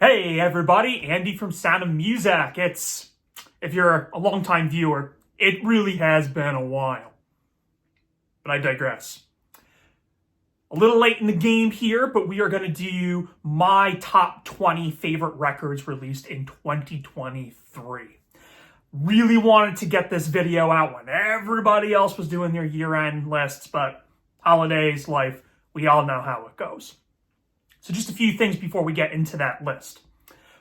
Hey everybody, Andy from Sound of Music. If you're a longtime viewer, it really has been a while. But I digress. A little late in the game here, but we are going to do my top 20 favorite records released in 2023. Really wanted to get this video out when everybody else was doing their year-end lists, but holidays, life, we all know how it goes. So just a few things before we get into that list.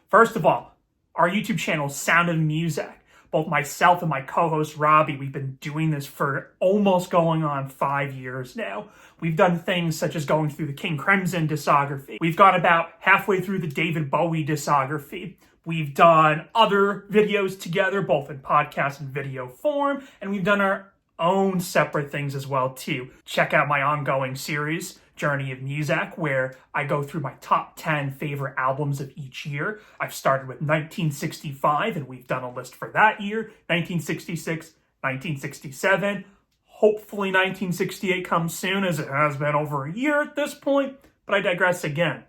First of all, our YouTube channel, Sound of Music. Both myself and my co-host, Robbie, we've been doing this for almost going on 5 years now. We've done things such as going through the King Crimson discography. We've got about halfway through the David Bowie discography. We've done other videos together, both in podcast and video form, and we've done our own separate things as well, too. Check out my ongoing series, Journey of Music, where I go through my top 10 favorite albums of each year. I've started with 1965, and we've done a list for that year, 1966, 1967. Hopefully 1968 comes soon, as it has been over a year at this point, but I digress again.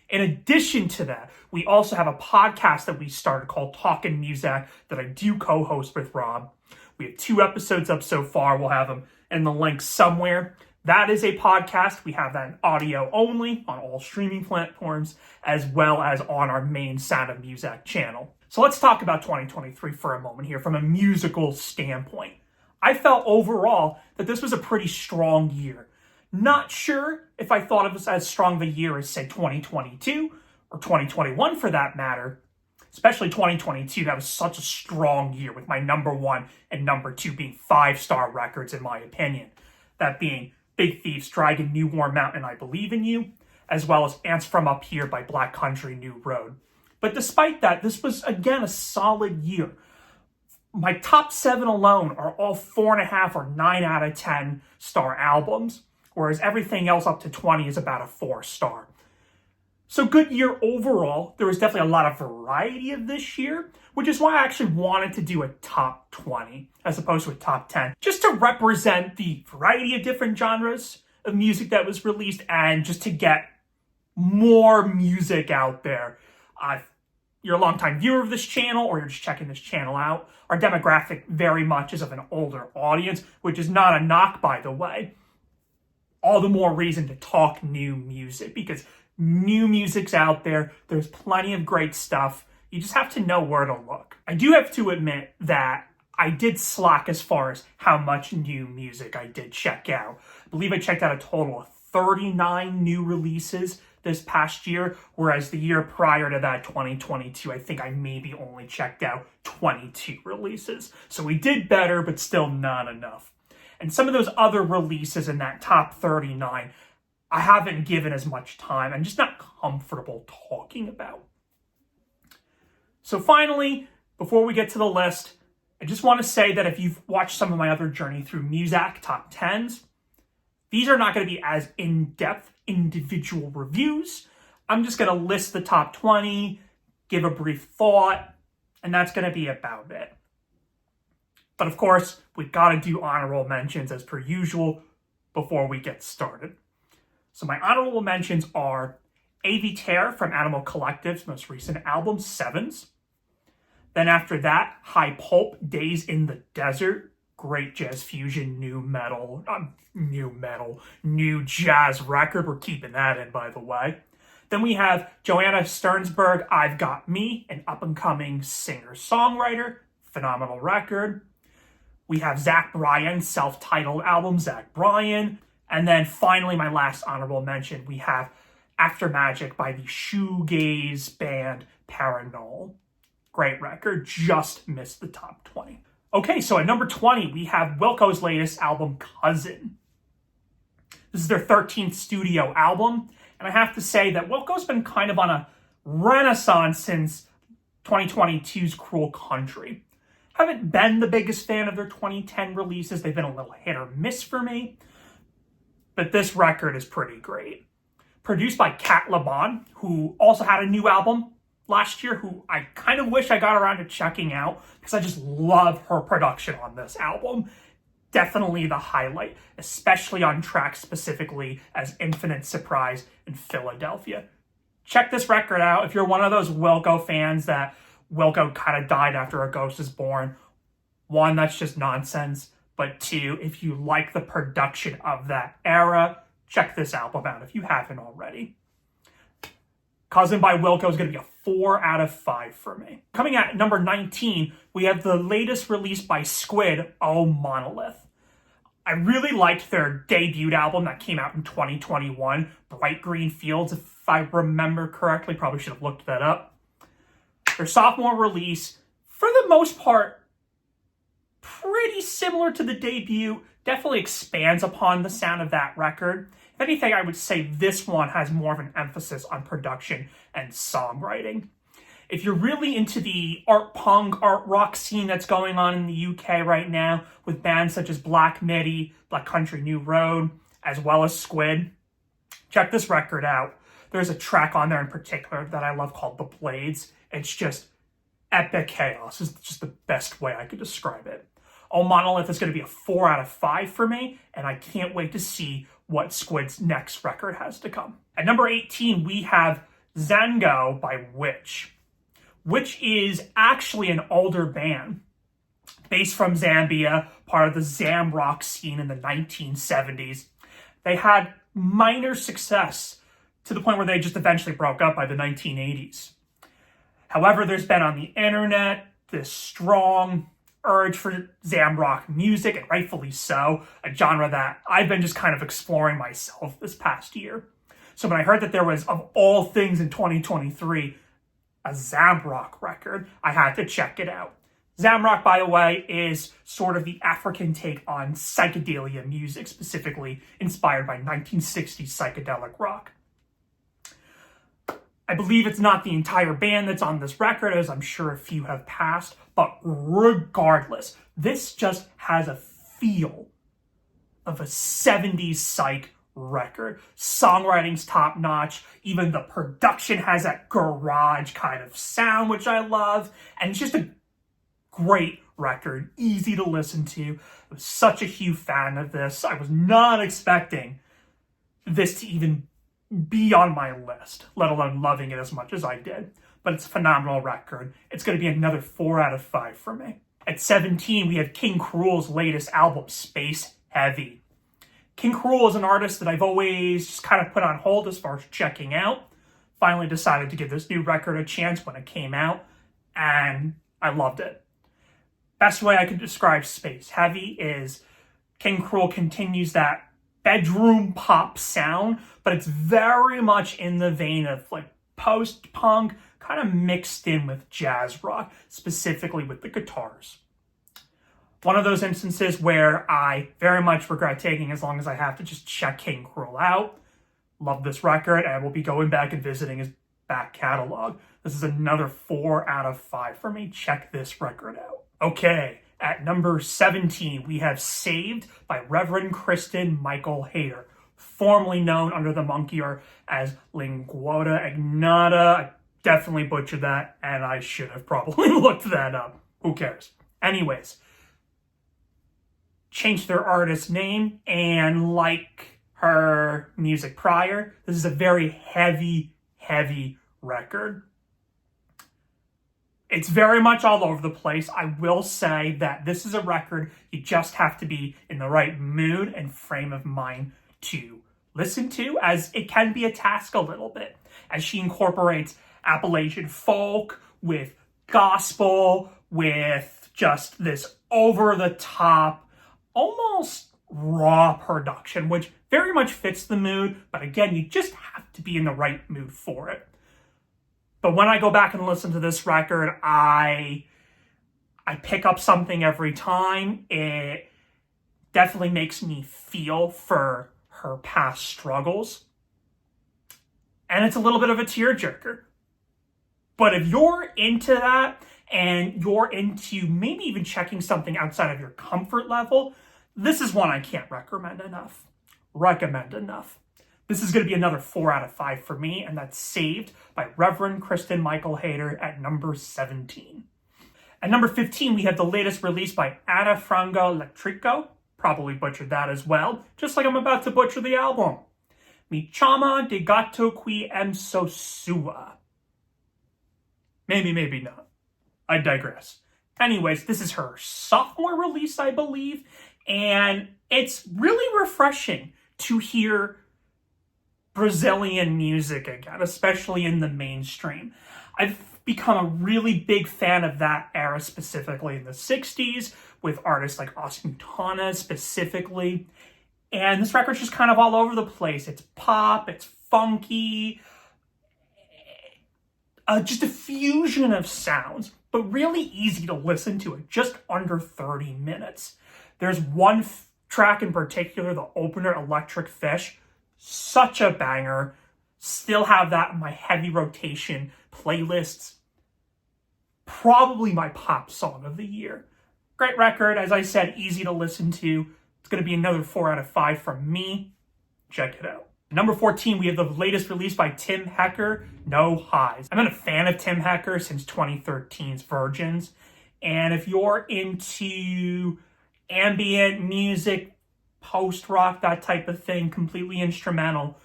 In addition to that, we also have a podcast that we started called Talkin' Music that I do co-host with Rob. We have 2 episodes up so far. We'll have them in the link somewhere. That is a podcast. We have that in audio only on all streaming platforms, as well as on our main Sound of Music channel. So let's talk about 2023 for a moment here from a musical standpoint. I felt overall that this was a pretty strong year. Not sure if I thought it was as strong of a year as, say, 2022 or 2021 for that matter. Especially 2022, that was such a strong year with my number 1 and number 2 being 5-star records in my opinion. That being Big Thief's Dragon, New Warm Mountain, I Believe in You, as well as Ants From Up Here by Black Country, New Road. But despite that, this was, again, a solid year. My top 7 alone are all 4.5 or 9 out of 10 star albums, whereas everything else up to 20 is about a 4-star. So good year overall. There was definitely a lot of variety of this year, which is why I actually wanted to do a top 20 as opposed to a top 10, just to represent the variety of different genres of music that was released and just to get more music out there. You're a longtime viewer of this channel or you're just checking this channel out. Our demographic very much is of an older audience, which is not a knock, by the way. All the more reason to talk new music because new music's out there. There's plenty of great stuff. You just have to know where to look. I do have to admit that I did slack as far as how much new music I did check out. I believe I checked out a total of 39 new releases this past year, whereas the year prior to that, 2022, I think I maybe only checked out 22 releases. So we did better, but still not enough. And some of those other releases in that top 39, I haven't given as much time. I'm just not comfortable talking about. So finally, before we get to the list, I just want to say that if you've watched some of my other Journey Through Music top 10s, these are not going to be as in-depth individual reviews. I'm just going to list the top 20, give a brief thought, and that's going to be about it. But of course, we've got to do honorable mentions as per usual before we get started. So my honorable mentions are A.V. Tare from Animal Collective's most recent album, Sevens. Then after that, High Pulp, Days in the Desert. Great jazz fusion, new jazz record. We're keeping that in, by the way. Then we have Joanna Sternsberg, I've Got Me, an up-and-coming singer-songwriter. Phenomenal record. We have Zach Bryan's self-titled album, Zach Bryan. And then finally, my last honorable mention, we have After Magic by the shoegaze band Parannoul. Great record, just missed the top 20. Okay, so at number 20, we have Wilco's latest album, Cousin. This is their 13th studio album, and I have to say that Wilco's been kind of on a renaissance since 2022's Cruel Country. Haven't been the biggest fan of their 2010 releases. They've been a little hit or miss for me. But this record is pretty great. Produced by Kat LeBon, who also had a new album last year, who I kind of wish I got around to checking out because I just love her production on this album. Definitely the highlight, especially on tracks specifically as Infinite Surprise and Philadelphia. check this record out. If you're one of those Wilco fans that Wilco kind of died after A Ghost is Born, one, that's just nonsense. But two, if you like the production of that era, check this album out if you haven't already. Cousin by Wilco is going to be a 4 out of 5 for me. Coming at number 19, we have the latest release by Squid, Oh Monolith. I really liked their debut album that came out in 2021, Bright Green Fields, if I remember correctly. Probably should have looked that up. Their sophomore release, for the most part, pretty similar to the debut, definitely expands upon the sound of that record. If anything, I would say this one has more of an emphasis on production and songwriting. If you're really into the art punk, art rock scene that's going on in the UK right now, with bands such as Black Midi, Black Country New Road, as well as Squid, check this record out. There's a track on there in particular that I love called The Blades. It's just epic chaos. It's just the best way I could describe it. Oh Monolith is going to be a 4 out of 5 for me, and I can't wait to see what Squid's next record has to come. At number 18, we have Zango by Witch. Witch is actually an older band based from Zambia, part of the Zamrock scene in the 1970s. They had minor success to the point where they just eventually broke up by the 1980s. However, there's been on the internet this strong urge for Zamrock music, and rightfully so, a genre that I've been just kind of exploring myself this past year. So when I heard that there was, of all things in 2023, a Zamrock record, I had to check it out. Zamrock, by the way, is sort of the African take on psychedelia music, specifically inspired by 1960s psychedelic rock. I believe it's not the entire band that's on this record, as I'm sure a few have passed, but regardless, this just has a feel of a 70s psych record. Songwriting's top notch. Even the production has that garage kind of sound, which I love. And it's just a great record, easy to listen to. I was such a huge fan of this. I was not expecting this to even be on my list, let alone loving it as much as I did. But it's a phenomenal record. It's going to be another 4 out of 5 for me. At 17, we have King Kruel's latest album, Space Heavy. King Kruel is an artist that I've always just kind of put on hold as far as checking out. Finally decided to give this new record a chance when it came out, and I loved it. Best way I could describe Space Heavy is King Kruel continues that bedroom pop sound, but it's very much in the vein of like post-punk, kind of mixed in with jazz rock, specifically with the guitars. One of those instances where I very much regret taking as long as I have to just check King Kruel out. Love this record, and we'll be going back and visiting his back catalog. This is another 4 out of 5 for me. Check this record out. Okay, at number 17, we have Saved by Reverend Kristen Michael Hayter, formerly known under the moniker as Linguota Ignata. I definitely butchered that, and I should have probably looked that up. Who cares? Anyways, changed their artist name, and like her music prior, this is a very heavy record. It's very much all over the place. I will say that this is a record you just have to be in the right mood and frame of mind to listen to, as it can be a task a little bit, as she incorporates Appalachian folk with gospel, with just this over-the-top, almost raw production, which very much fits the mood, but again, you just have to be in the right mood for it. But when I go back and listen to this record, I pick up something every time. It definitely makes me feel for her past struggles. And it's a little bit of a tearjerker. But if you're into that, and you're into maybe even checking something outside of your comfort level, this is one I can't recommend enough. This is going to be another 4 out of 5 for me, and that's Saved by Reverend Kristen Michael Hayter at number 17. At number 15, we have the latest release by Ana Frango Electrico. Probably butchered that as well, just like I'm about to butcher the album. Mi chama de gato qui em so sua. Maybe, maybe not. I digress. Anyways, this is her sophomore release, I believe, and it's really refreshing to hear Brazilian music again, especially in the mainstream. I've become a really big fan of that era, specifically in the 60s, with artists like Os Mutantes specifically. And this record's just kind of all over the place. It's pop, it's funky, just a fusion of sounds, but really easy to listen to at just under 30 minutes. There's one track in particular, the opener, Electric Fish, such a banger. Still have that in my heavy rotation playlists. Probably my pop song of the year. Great record, as I said, easy to listen to. It's going to be another 4 out of 5 from me. Check it out. Number 14, we have the latest release by Tim Hecker, No Highs. I've been a fan of Tim Hecker since 2013's Virgins. And if you're into ambient music, post-rock, that type of thing, completely instrumental,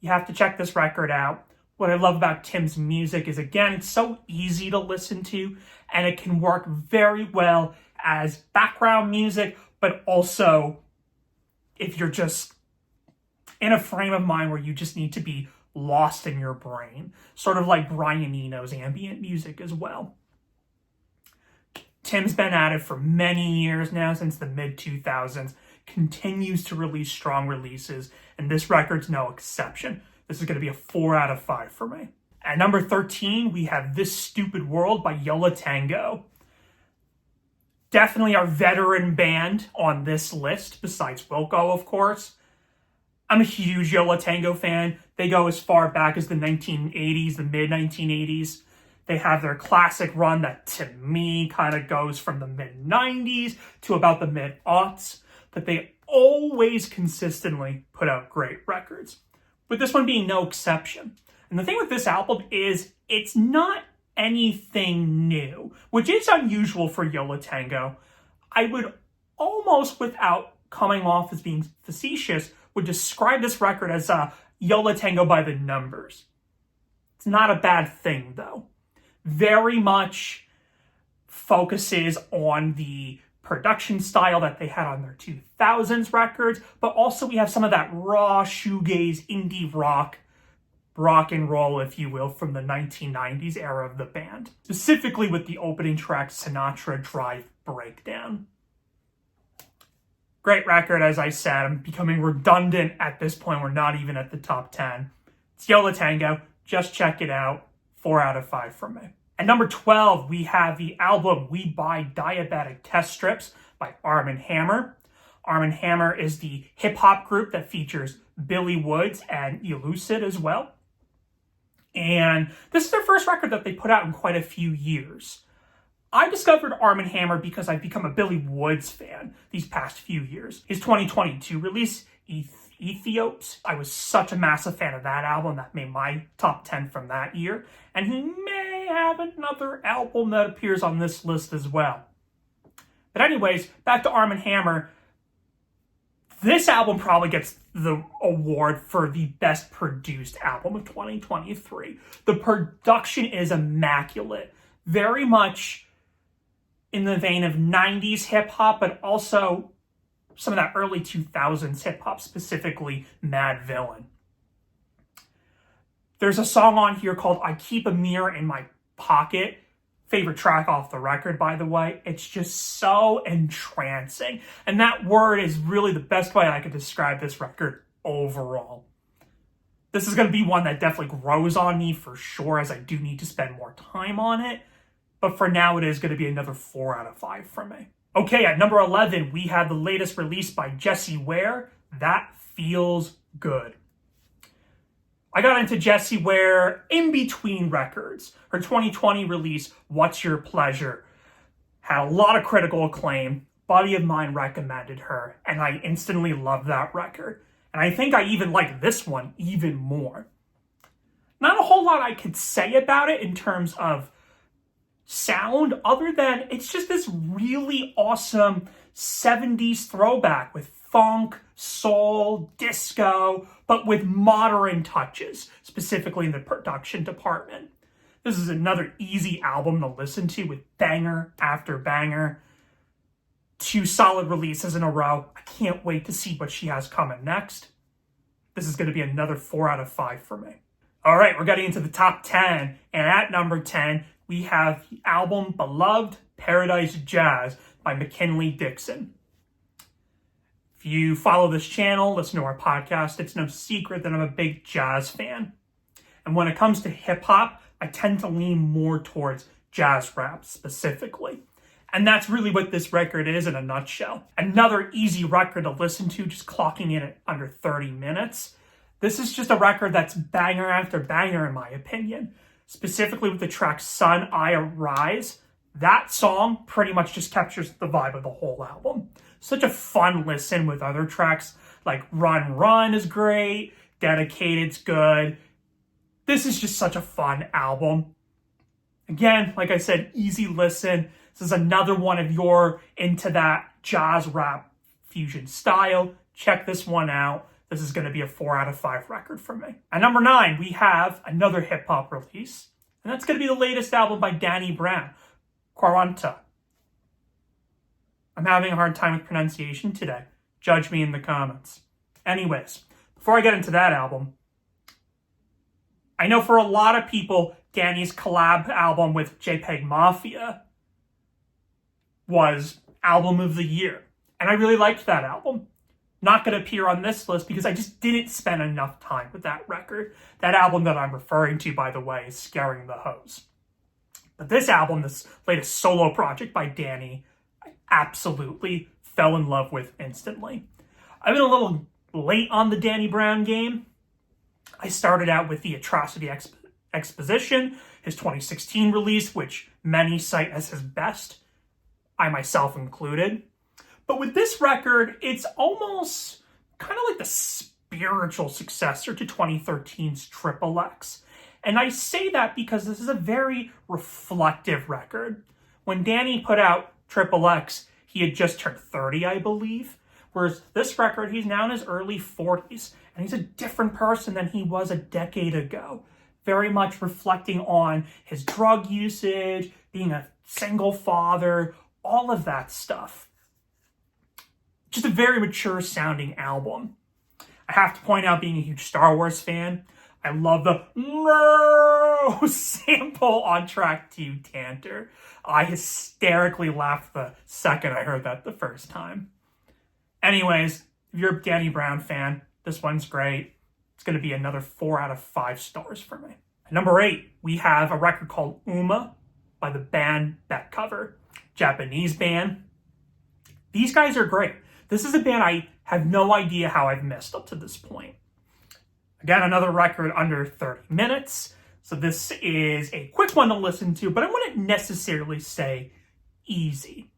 you have to check this record out. What I love about Tim's music is, again, it's so easy to listen to, and it can work very well as background music, but also if you're just in a frame of mind where you just need to be lost in your brain, sort of like Brian Eno's ambient music as well. Tim's been at it for many years now, since the mid-2000s, continues to release strong releases, and this record's no exception. This is going to be a 4 out of 5 for me. At number 13, we have This Stupid World by Yo La Tengo. Definitely our veteran band on this list, besides Wilco, of course. I'm a huge Yo La Tengo fan. They go as far back as the 1980s, the mid-1980s. They have their classic run that, to me, kind of goes from the mid-90s to about the mid-aughts. But they always consistently put out great records, with this one being no exception. And the thing with this album is it's not anything new, which is unusual for Yo La Tengo. I would almost, without coming off as being facetious, would describe this record as Yo La Tengo by the numbers. It's not a bad thing, though. Very much focuses on the production style that they had on their 2000s records, but also we have some of that raw shoegaze, indie rock and roll, if you will, from the 1990s era of the band. Specifically with the opening track, Sinatra Drive Breakdown. Great record, as I said. I'm becoming redundant at this point. We're not even at the top 10. It's Yo La Tengo. Just check it out. 4 out of 5 from me. At number 12, we have the album We Buy Diabetic Test Strips by Arm & Hammer. Arm & Hammer is the hip-hop group that features Billy Woods and Elucid as well. And this is their first record that they put out in quite a few years. I discovered Arm & Hammer because I've become a Billy Woods fan these past few years. His 2022 release, Ethiops, I was such a massive fan of that album. That made my top 10 from that year. And he may have another album that appears on this list as well. But anyways, back to Arm & Hammer. This album probably gets the award for the best produced album of 2023. The production is immaculate. Very much in the vein of 90s hip-hop, but also some of that early 2000s hip-hop, specifically Madvillain. There's a song on here called I Keep a Mirror in My Pocket. Favorite track off the record, by the way. It's just so entrancing. And that word is really the best way I could describe this record overall. This is going to be one that definitely grows on me for sure, as I do need to spend more time on it. But for now, it is going to be another 4 out of 5 from me. Okay, at number 11, we have the latest release by Jessie Ware, That Feels Good. I got into Jessie Ware in between records. Her 2020 release, What's Your Pleasure, had a lot of critical acclaim. Buddy of mine recommended her, and I instantly loved that record. And I think I even like this one even more. Not a whole lot I could say about it in terms of sound, other than it's just this really awesome 70s throwback with funk, soul, disco, but with modern touches, specifically in the production department. This is another easy album to listen to with banger after banger. 2 solid releases in a row. I can't wait to see what she has coming next. This is going to be another 4 out of 5 for me. All right, we're getting into the top 10. And at number 10, we have the album Beloved Paradise Jazz by McKinley Dixon. If you follow this channel, listen to our podcast, it's no secret that I'm a big jazz fan. And when it comes to hip-hop, I tend to lean more towards jazz rap specifically. And that's really what this record is in a nutshell. Another easy record to listen to, just clocking in at under 30 minutes. This is just a record that's banger after banger in my opinion. Specifically with the track Sun I Arise. That song pretty much just captures the vibe of the whole album. Such a fun listen with other tracks like Run Run is great, Dedicated's good. This is just such a fun album. Again, like I said, easy listen. This is another one of your into that jazz rap fusion style. Check this one out. This is going to be a 4 out of 5 record for me. At number 9, we have another hip hop release. And that's going to be the latest album by Danny Brown, Quaranta. I'm having a hard time with pronunciation today. Judge me in the comments. Anyways, before I get into that album, I know for a lot of people, Danny's collab album with JPEG Mafia was album of the year. And I really liked that album. Not going to appear on this list because I just didn't spend enough time with that record. That album that I'm referring to, by the way, is Scaring the Hose. But this album, this latest solo project by Danny, I absolutely fell in love with instantly. I've been a little late on the Danny Brown game. I started out with the Atrocity Exposition, his 2016 release, which many cite as his best, I myself included. But with this record, it's almost kind of like the spiritual successor to 2013's Triple X. And I say that because this is a very reflective record. When Danny put out Triple X, he had just turned 30, I believe. Whereas this record, he's now in his early 40s. And he's a different person than he was a decade ago. Very much reflecting on his drug usage, being a single father, all of that stuff. Just a very mature sounding album. I have to point out, being a huge Star Wars fan, I love the no sample on track 2, Tantor. I hysterically laughed the second I heard that the first time. Anyways, if you're a Danny Brown fan, this one's great. It's going to be another 4 out of 5 stars for me. At number 8, we have a record called Uma by the band Back Cover. Japanese band. These guys are great. This is a band I have no idea how I've missed up to this point. Again, another record under 30 minutes. So this is a quick one to listen to, but I wouldn't necessarily say easy.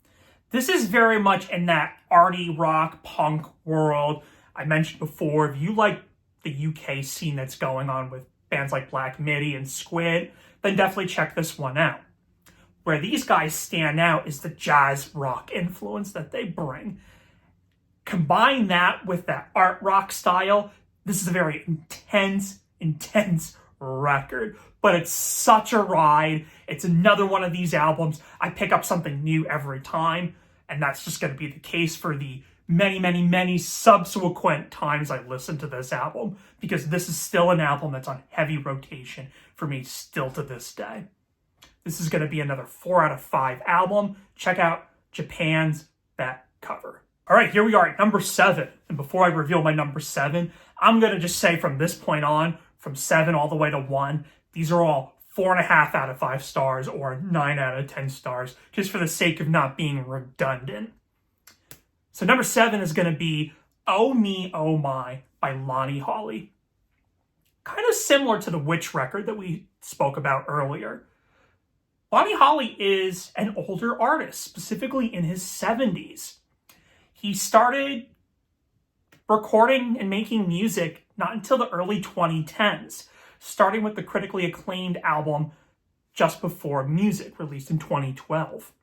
This is very much in that arty rock punk world. I mentioned before, if you like the UK scene that's going on with bands like Black Midi and Squid, then definitely check this one out. Where these guys stand out is the jazz rock influence that they bring. Combine that with that art rock style, this is a very intense record. But it's such a ride. It's another one of these albums. I pick up something new every time. And that's just going to be the case for the many subsequent times I listen to this album. Because this is still an album that's on heavy rotation for me still to this day. This is going to be another 4 out of 5 album. Check out Japan's Back Cover. All right, here we are at number 7. And before I reveal my number 7, I'm going to just say from this point on, from 7 all the way to 1, these are all 4.5 out of 5 stars or 9 out of 10 stars, just for the sake of not being redundant. So number 7 is going to be Oh Me, Oh My by Lonnie Holley. Kind of similar to the Witch record that we spoke about earlier. Lonnie Holley is an older artist, specifically in his 70s. He started recording and making music not until the early 2010s, starting with the critically acclaimed album Just Before Music, released in 2012.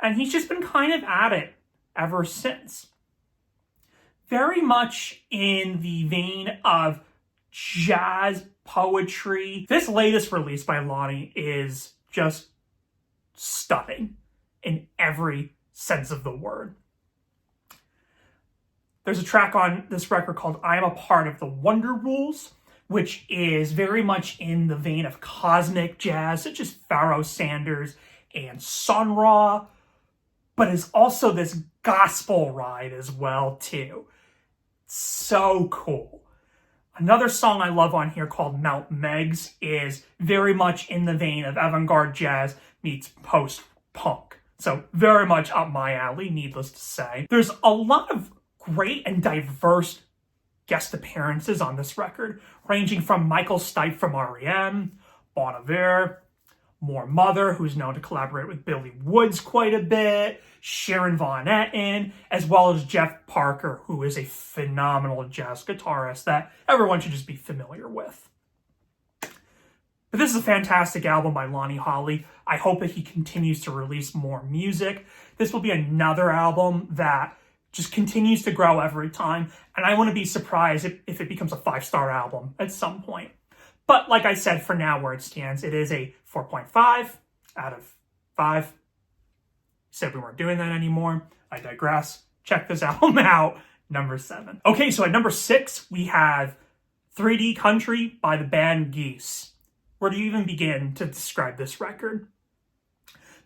And he's just been kind of at it ever since. very much in the vein of jazz poetry. This latest release by Lonnie is just stunning in every sense of the word. There's a track on this record called I Am a Part of the Wonder Rules, which is very much in the vein of cosmic jazz, such as Pharoah Sanders and Sun Ra, but is also this gospel ride as well, too. So cool. Another song I love on here called Mount Megs is very much in the vein of avant-garde jazz meets post-punk. So very much up my alley, needless to say. There's a lot of great and diverse guest appearances on this record, ranging from Michael Stipe from R.E.M., Bon Iver, Moore Mother, who's known to collaborate with Billy Woods quite a bit, Sharon Van Etten, as well as Jeff Parker, who is a phenomenal jazz guitarist that everyone should just be familiar with. But this is a fantastic album by Lonnie Holley. I hope that he continues to release more music. This will be another album that just continues to grow every time, and I wouldn't be surprised if it becomes a 5-star album at some point. But like I said, for now where it stands, it is a 4.5 out of 5. Said we weren't doing that anymore. I digress. Check this album out. Number 7. Okay, so at number 6, we have 3D Country by the band Geese. Where do you even begin to describe this record?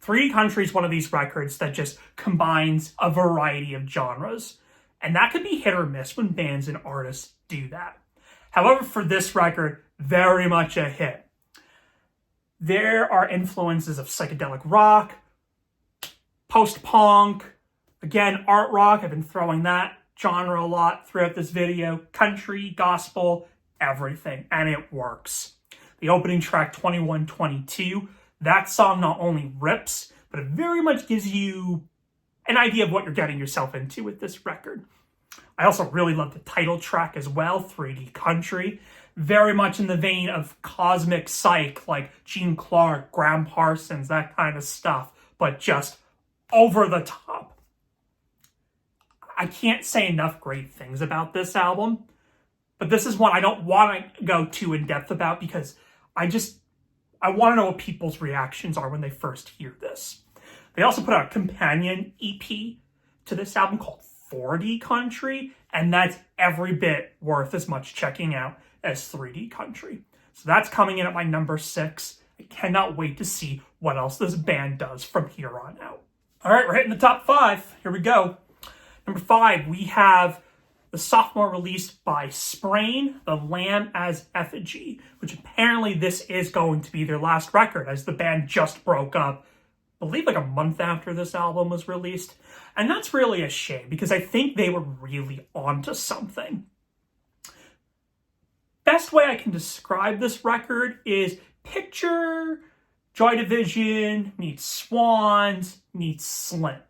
3D Country is one of these records that just combines a variety of genres. And that could be hit or miss when bands and artists do that. However, for this record, very much a hit. There are influences of psychedelic rock, post-punk, again, art rock. I've been throwing that genre a lot throughout this video. Country, gospel, everything. And it works. The opening track, 2122, that song not only rips, but it very much gives you an idea of what you're getting yourself into with this record. I also really love the title track as well, 3D Country. Very much in the vein of cosmic psych, like Gene Clark, Graham Parsons, that kind of stuff, but just over the top. I can't say enough great things about this album, but this is one I don't want to go too in depth about because I want to know what people's reactions are when they first hear this. They also put out a companion EP to this album called 4D Country, and that's every bit worth as much checking out as 3D Country. So that's coming in at my number 6. I cannot wait to see what else this band does from here on out. All right, we're hitting the top 5. Here we go. Number 5, we have the sophomore release by Sprain, The Lamb as Effigy, which apparently this is going to be their last record as the band just broke up, I believe like a month after this album was released. And that's really a shame because I think they were really onto something. Best way I can describe this record is picture Joy Division meets Swans meets Slim.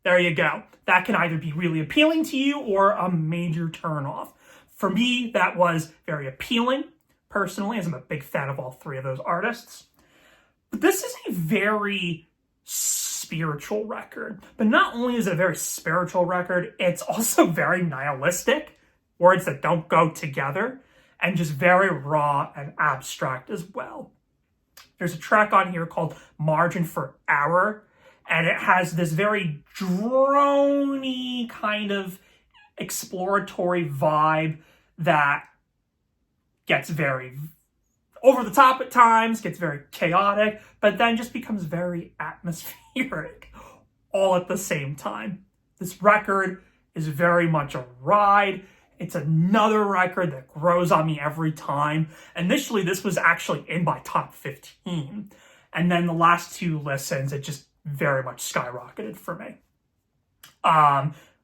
There you go. That can either be really appealing to you or a major turnoff. For me, that was very appealing, personally, as I'm a big fan of all 3 of those artists. But this is a very spiritual record. But not only is it a very spiritual record, it's also very nihilistic, words that don't go together, and just very raw and abstract as well. There's a track on here called Margin for Error, and it has this very drony kind of exploratory vibe that gets very over the top at times, gets very chaotic, but then just becomes very atmospheric all at the same time. This record is very much a ride. It's another record that grows on me every time. Initially, this was actually in my top 15. And then the last 2 listens, it just very much skyrocketed for me.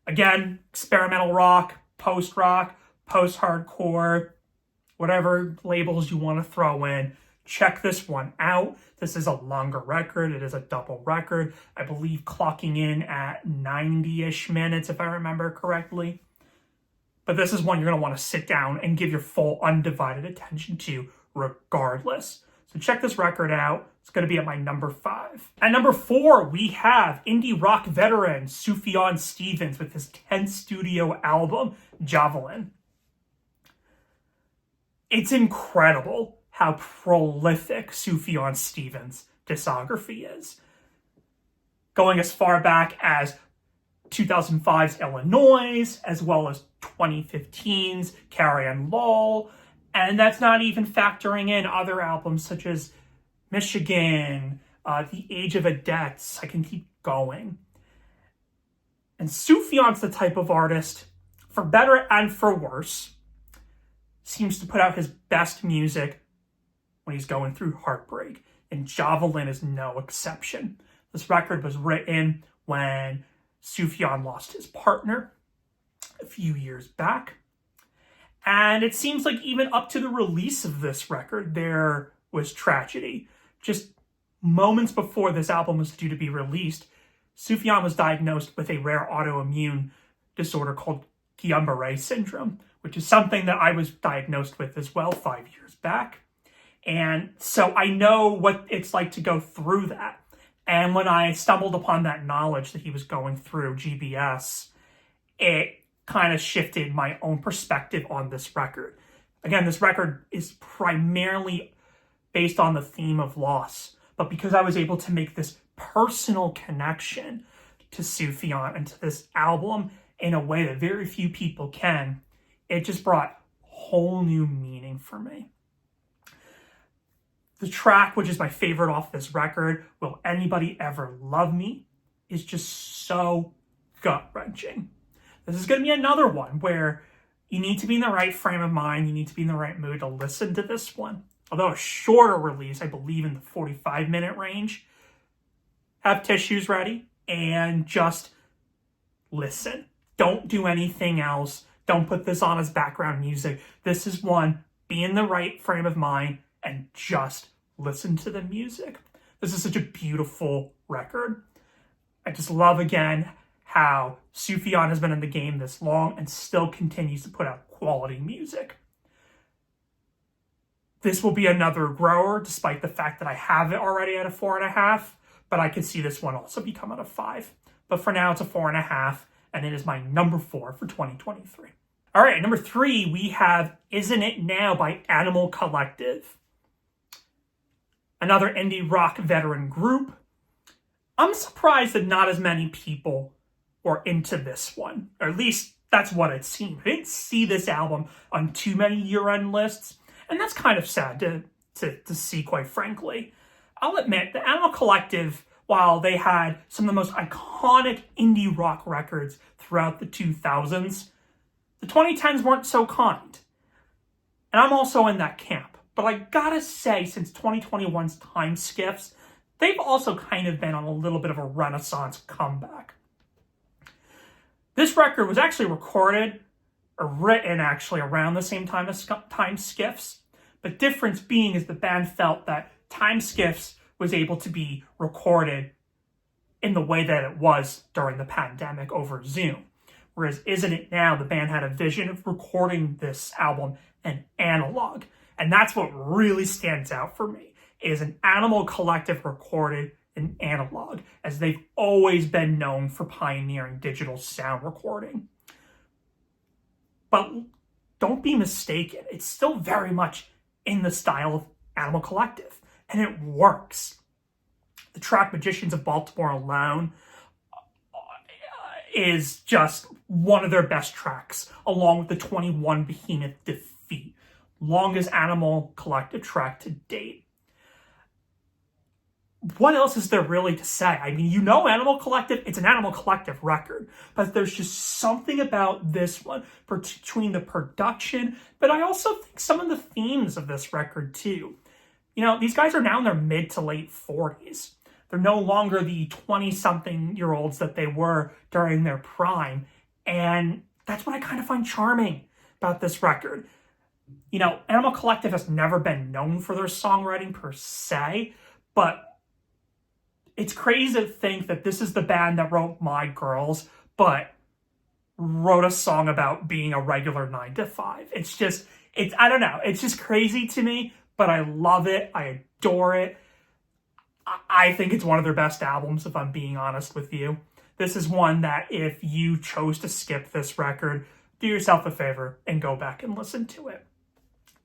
Again, experimental rock, post-rock, post-hardcore, whatever labels you want to throw in. Check this one out. This is a longer record. It is a double record. I believe clocking in at 90-ish minutes, if I remember correctly. But this is one you're going to want to sit down and give your full undivided attention to regardless. So check this record out. It's going to be at my number 5. At number 4, we have indie rock veteran Sufjan Stevens with his 10th studio album, Javelin. It's incredible how prolific Sufjan Stevens' discography is. Going as far back as 2005's Illinois, as well as 2015's Carrie and Lowell, and that's not even factoring in other albums such as Michigan, The Age of Adets. I can keep going. And Sufjan's the type of artist, for better and for worse, seems to put out his best music when he's going through heartbreak, and Javelin is no exception. This record was written when Sufjan lost his partner a few years back. And it seems like even up to the release of this record, there was tragedy. Just moments before this album was due to be released, Sufjan was diagnosed with a rare autoimmune disorder called Guillain-Barré syndrome, which is something that I was diagnosed with as well 5 years back. And so I know what it's like to go through that. And when I stumbled upon that knowledge that he was going through GBS, it kind of shifted my own perspective on this record. Again, this record is primarily based on the theme of loss, but because I was able to make this personal connection to Sufjan and to this album in a way that very few people can, it just brought whole new meaning for me. The track, which is my favorite off this record, Will Anybody Ever Love Me, is just so gut-wrenching. This is going to be another one where you need to be in the right frame of mind, you need to be in the right mood to listen to this one. Although a shorter release, I believe in the 45-minute range, have tissues ready and just listen. Don't do anything else. Don't put this on as background music. This is one, be in the right frame of mind and just listen to the music. This is such a beautiful record. I just love, again, how Sufjan has been in the game this long and still continues to put out quality music. This will be another grower, despite the fact that I have it already at a 4.5, but I could see this one also become at a 5. But for now, it's a 4.5, and it is my number 4 for 2023. All right, number 3, we have Isn't It Now by Animal Collective. Another indie rock veteran group. I'm surprised that not as many people were into this one, or at least that's what it seemed. I didn't see this album on too many year-end lists, and that's kind of sad to see, quite frankly. I'll admit, the Animal Collective, while they had some of the most iconic indie rock records throughout the 2000s, the 2010s weren't so kind. And I'm also in that camp. But I gotta say, since 2021's Time Skiffs, they've also kind of been on a little bit of a renaissance comeback. This record was actually recorded, or written actually, around the same time as Time Skiffs. But difference being is the band felt that Time Skiffs was able to be recorded in the way that it was during the pandemic over Zoom. Whereas Isn't It Now, the band had a vision of recording this album in analog. And that's what really stands out for me, is an Animal Collective recorded in analog, as they've always been known for pioneering digital sound recording. But don't be mistaken, it's still very much in the style of Animal Collective, and it works. The track Magicians of Baltimore alone is just one of their best tracks, along with the 21 Behemoth Defeat, longest Animal Collective track to date. What else is there really to say? I mean, you know Animal Collective, it's an Animal Collective record, but there's just something about this one, between the production, but I also think some of the themes of this record too. You know, these guys are now in their mid to late 40s. They're no longer the 20-something-year-olds that they were during their prime, and that's what I kind of find charming about this record. You know, Animal Collective has never been known for their songwriting per se, but it's crazy to think that this is the band that wrote My Girls, but wrote a song about being a regular 9 to 5. I don't know. It's just crazy to me, but I love it. I adore it. I think it's one of their best albums, if I'm being honest with you. This is one that if you chose to skip this record, do yourself a favor and go back and listen to it.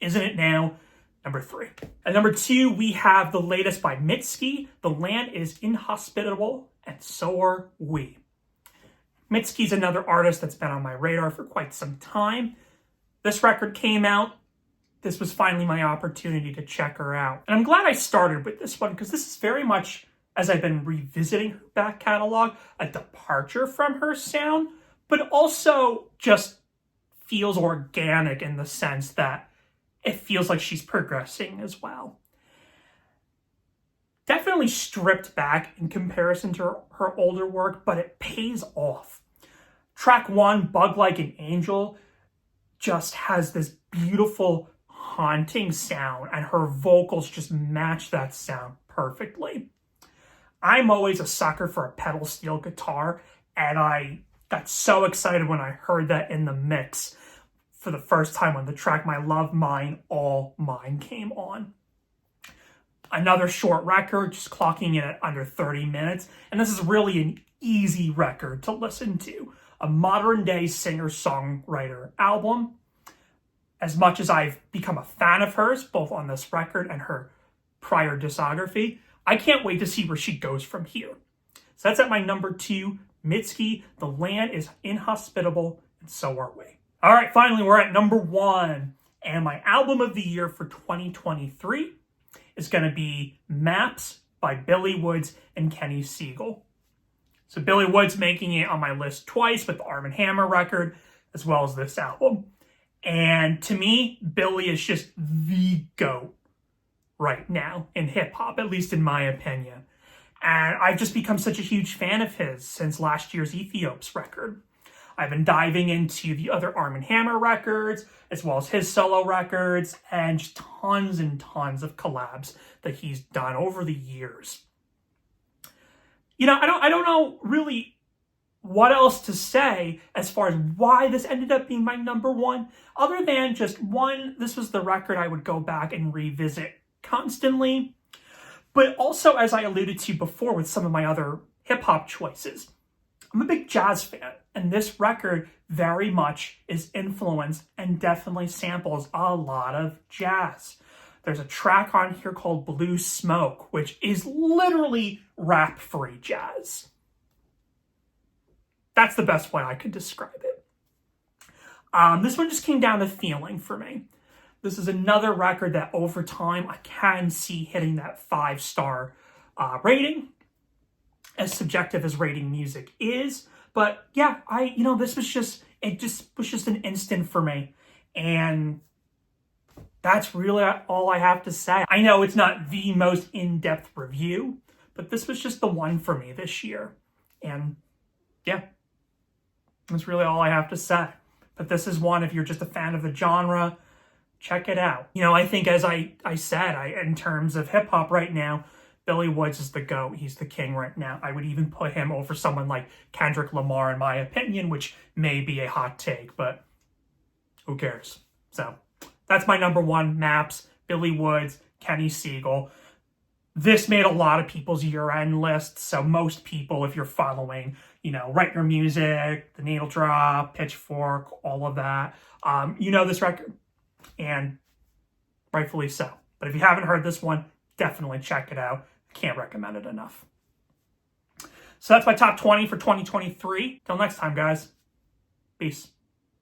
Isn't it now? Number 3. At number 2, we have the latest by Mitski. The land is inhospitable, and so are we. Mitski's another artist that's been on my radar for quite some time. This record came out. This was finally my opportunity to check her out. And I'm glad I started with this one because this is very much, as I've been revisiting her back catalog, a departure from her sound, but also just feels organic in the sense that it feels like she's progressing as well. Definitely stripped back in comparison to her older work, but it pays off. Track 1, Bug Like an Angel, just has this beautiful, haunting sound, and her vocals just match that sound perfectly. I'm always a sucker for a pedal steel guitar, and I got so excited when I heard that in the mix for the first time when the track My Love, Mine, All Mine came on. Another short record, just clocking in at under 30 minutes, and this is really an easy record to listen to. A modern-day singer-songwriter album. As much as I've become a fan of hers, both on this record and her prior discography, I can't wait to see where she goes from here. So that's at my number 2, Mitski. The land is inhospitable, and so are we. All right, finally, we're at number 1. And my album of the year for 2023 is going to be Maps by Billy Woods and Kenny Siegel. So Billy Woods making it on my list twice with the Arm & Hammer record, as well as this album. And to me, Billy is just the GOAT right now in hip-hop, at least in my opinion. And I've just become such a huge fan of his since last year's Ethiops record. I've been diving into the other Arm & Hammer records, as well as his solo records, and just tons and tons of collabs that he's done over the years. You know, I don't know really what else to say as far as why this ended up being my number 1, other than just one, this was the record I would go back and revisit constantly. But also, as I alluded to before with some of my other hip-hop choices, I'm a big jazz fan, and this record very much is influenced and definitely samples a lot of jazz. There's a track on here called Blue Smoke, which is literally rap-free jazz. That's the best way I could describe it. This one just came down to feeling for me. This is another record that over time I can see hitting that 5-star rating, as subjective as rating music is. But yeah, this was just an instant for me. And that's really all I have to say. I know it's not the most in-depth review, but this was just the one for me this year. And yeah, that's really all I have to say. But this is one, if you're just a fan of the genre, check it out. You know, I think as I said, in terms of hip-hop right now, Billy Woods is the GOAT. He's the king right now. I would even put him over someone like Kendrick Lamar, in my opinion, which may be a hot take, but who cares? So that's my number 1, Maps, Billy Woods, Kenny Siegel. This made a lot of people's year-end lists, so most people, if you're following, Write Your Music, The Needle Drop, Pitchfork, all of that, this record, and rightfully so. But if you haven't heard this one, definitely check it out. Can't recommend it enough. So that's my top 20 for 2023. Till next time, guys. Peace.